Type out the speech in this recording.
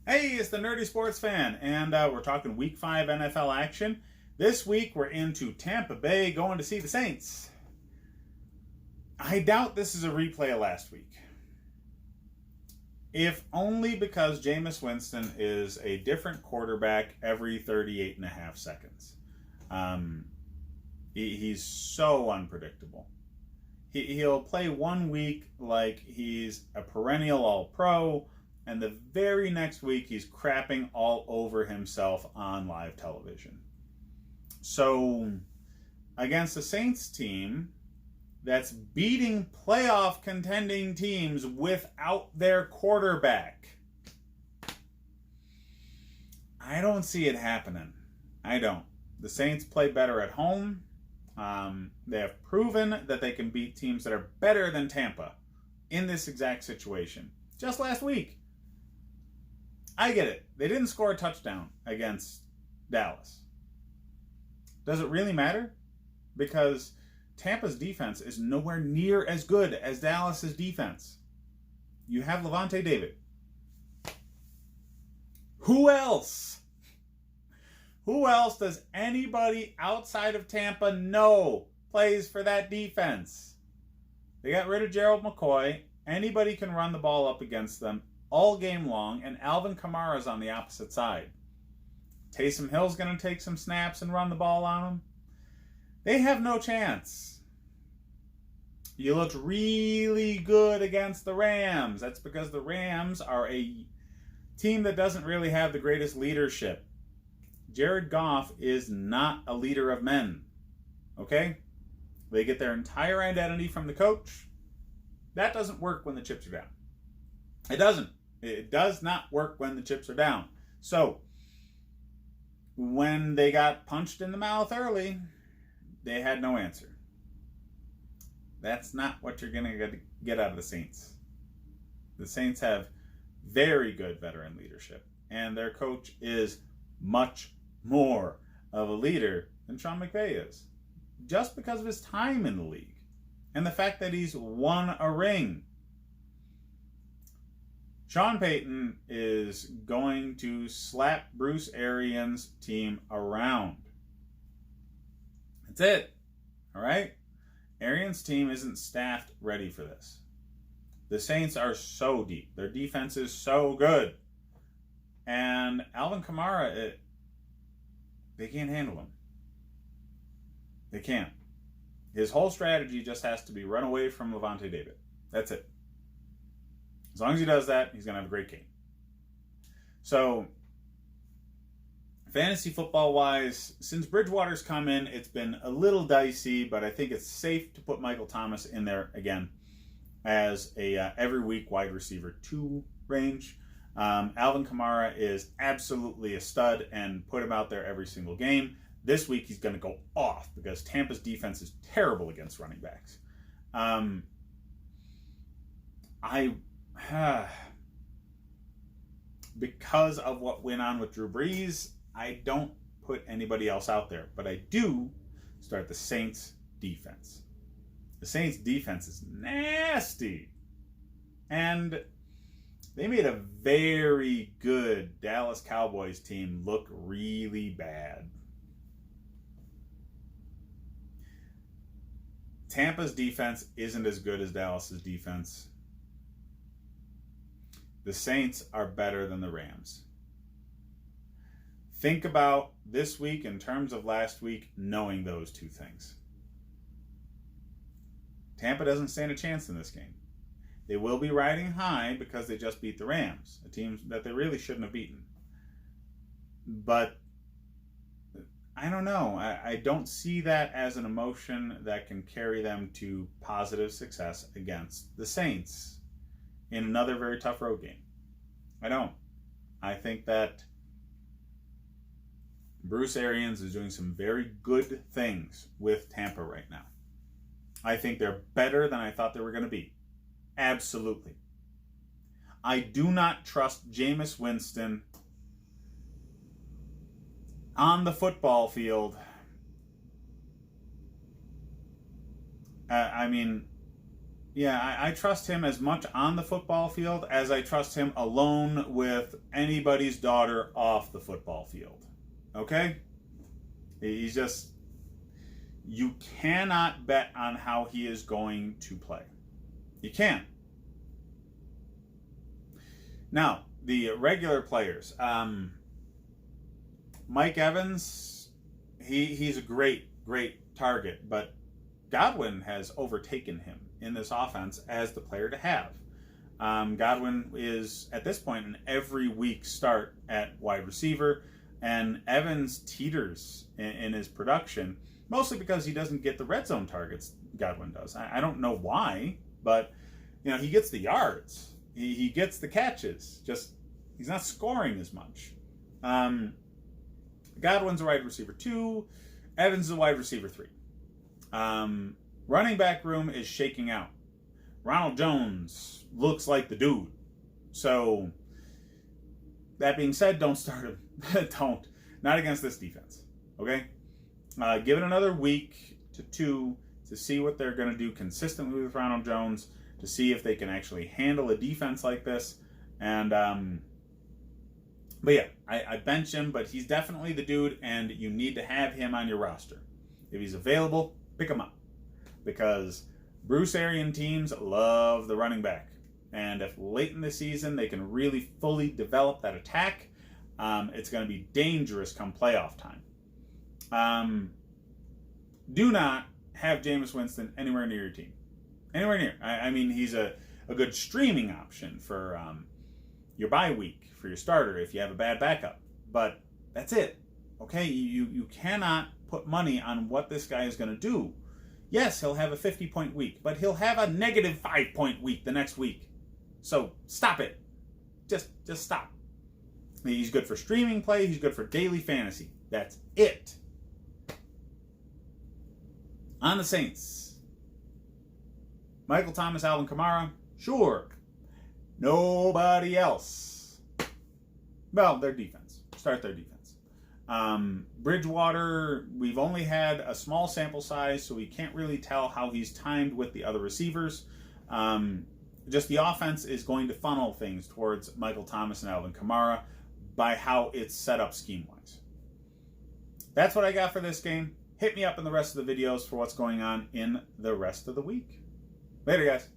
Hey, it's the Nerdy Sports Fan, and we're talking Week 5 NFL action. This week, we're into Tampa Bay going to see the Saints. I doubt this is a replay of last week. If only because Jameis Winston is a different quarterback every 38 and a half seconds. He's so unpredictable. He'll play 1 week like he's a perennial All-Pro, and the very next week he's crapping all over himself on live television. So, against the Saints team that's beating playoff contending teams without their quarterback, I don't see it happening. I don't. The Saints play better at home. They have proven that they can beat teams that are better than Tampa in this exact situation. Just last week. I get it. They didn't score a touchdown against Dallas. Does it really matter? Because Tampa's defense is nowhere near as good as Dallas's defense. You have Levante David. Who else? Who else does anybody outside of Tampa know plays for that defense? They got rid of Gerald McCoy. Anybody can run the ball up against them all game long, and Alvin Kamara's on the opposite side. Taysom Hill's going to take some snaps and run the ball on them. They have no chance. You looked really good against the Rams. That's because the Rams are a team that doesn't really have the greatest leadership. Jared Goff is not a leader of men. Okay? They get their entire identity from the coach. That doesn't work when the chips are down. It doesn't. It does not work when the chips are down. So, when they got punched in the mouth early, they had no answer. That's not what you're going to get out of the Saints. The Saints have very good veteran leadership, and their coach is much more of a leader than Sean McVay is, just because of his time in the league and the fact that he's won a ring. Sean Payton is going to slap Bruce Arians' team around. That's it. All right? Arians' team isn't staffed ready for this. The Saints are so deep. Their defense is so good. And Alvin Kamara, they can't handle him. They can't. His whole strategy just has to be run away from Levante David. That's it. As long as he does that, he's going to have a great game. So, fantasy football-wise, since Bridgewater's come in, it's been a little dicey, but I think it's safe to put Michael Thomas in there again as a every week wide receiver 2 range. Alvin Kamara is absolutely a stud, and put him out there every single game. This week he's going to go off because Tampa's defense is terrible against running backs. Because of what went on with Drew Brees, I don't put anybody else out there. But I do start the Saints defense. The Saints defense is nasty. And they made a very good Dallas Cowboys team look really bad. Tampa's defense isn't as good as Dallas's defense. The Saints are better than the Rams. Think about this week in terms of last week, knowing those two things. Tampa doesn't stand a chance in this game. They will be riding high because they just beat the Rams, a team that they really shouldn't have beaten. But I don't know. I don't see that as an emotion that can carry them to positive success against the Saints in another very tough road game. I don't. I think that Bruce Arians is doing some very good things with Tampa right now. I think they're better than I thought they were going to be. Absolutely. I do not trust Jameis Winston on the football field. Yeah, I trust him as much on the football field as I trust him alone with anybody's daughter off the football field. Okay? He's just... You cannot bet on how he is going to play. You can't. Now, the regular players. Mike Evans, he's a great target, but Godwin has overtaken him in this offense as the player to have. Godwin is, at this point, an every week start at wide receiver, and Evans teeters in his production, mostly because he doesn't get the red zone targets Godwin does. I don't know why, but he gets the yards. He gets the catches. Just he's not scoring as much. Godwin's a wide receiver 2. Evans is a wide receiver 3. Running back room is shaking out. Ronald Jones looks like the dude. So, that being said, don't start him. Don't. Not against this defense. Okay? Give it another week to 2 to see what they're going to do consistently with Ronald Jones, to see if they can actually handle a defense like this. And, but yeah, I bench him, but he's definitely the dude, and you need to have him on your roster. If he's available, pick him up. Because Bruce Arian teams love the running back. And if late in the season they can really fully develop that attack, it's going to be dangerous come playoff time. Do not have Jameis Winston anywhere near your team. Anywhere near. I mean, he's a good streaming option for your bye week, for your starter if you have a bad backup. But that's it. Okay? You cannot put money on what this guy is going to do. Yes, he'll have a 50-point week, but he'll have a negative 5-point week the next week. So stop it. Just stop. He's good for streaming play. He's good for daily fantasy. That's it. On the Saints. Michael Thomas, Alvin Kamara. Sure. Nobody else. Well, their defense. Start their defense. Bridgewater, we've only had a small sample size, so we can't really tell how he's timed with the other receivers. Just the offense is going to funnel things towards Michael Thomas and Alvin Kamara by how it's set up scheme-wise. That's what I got for this game. Hit me up in the rest of the videos for what's going on in the rest of the week. Later, guys.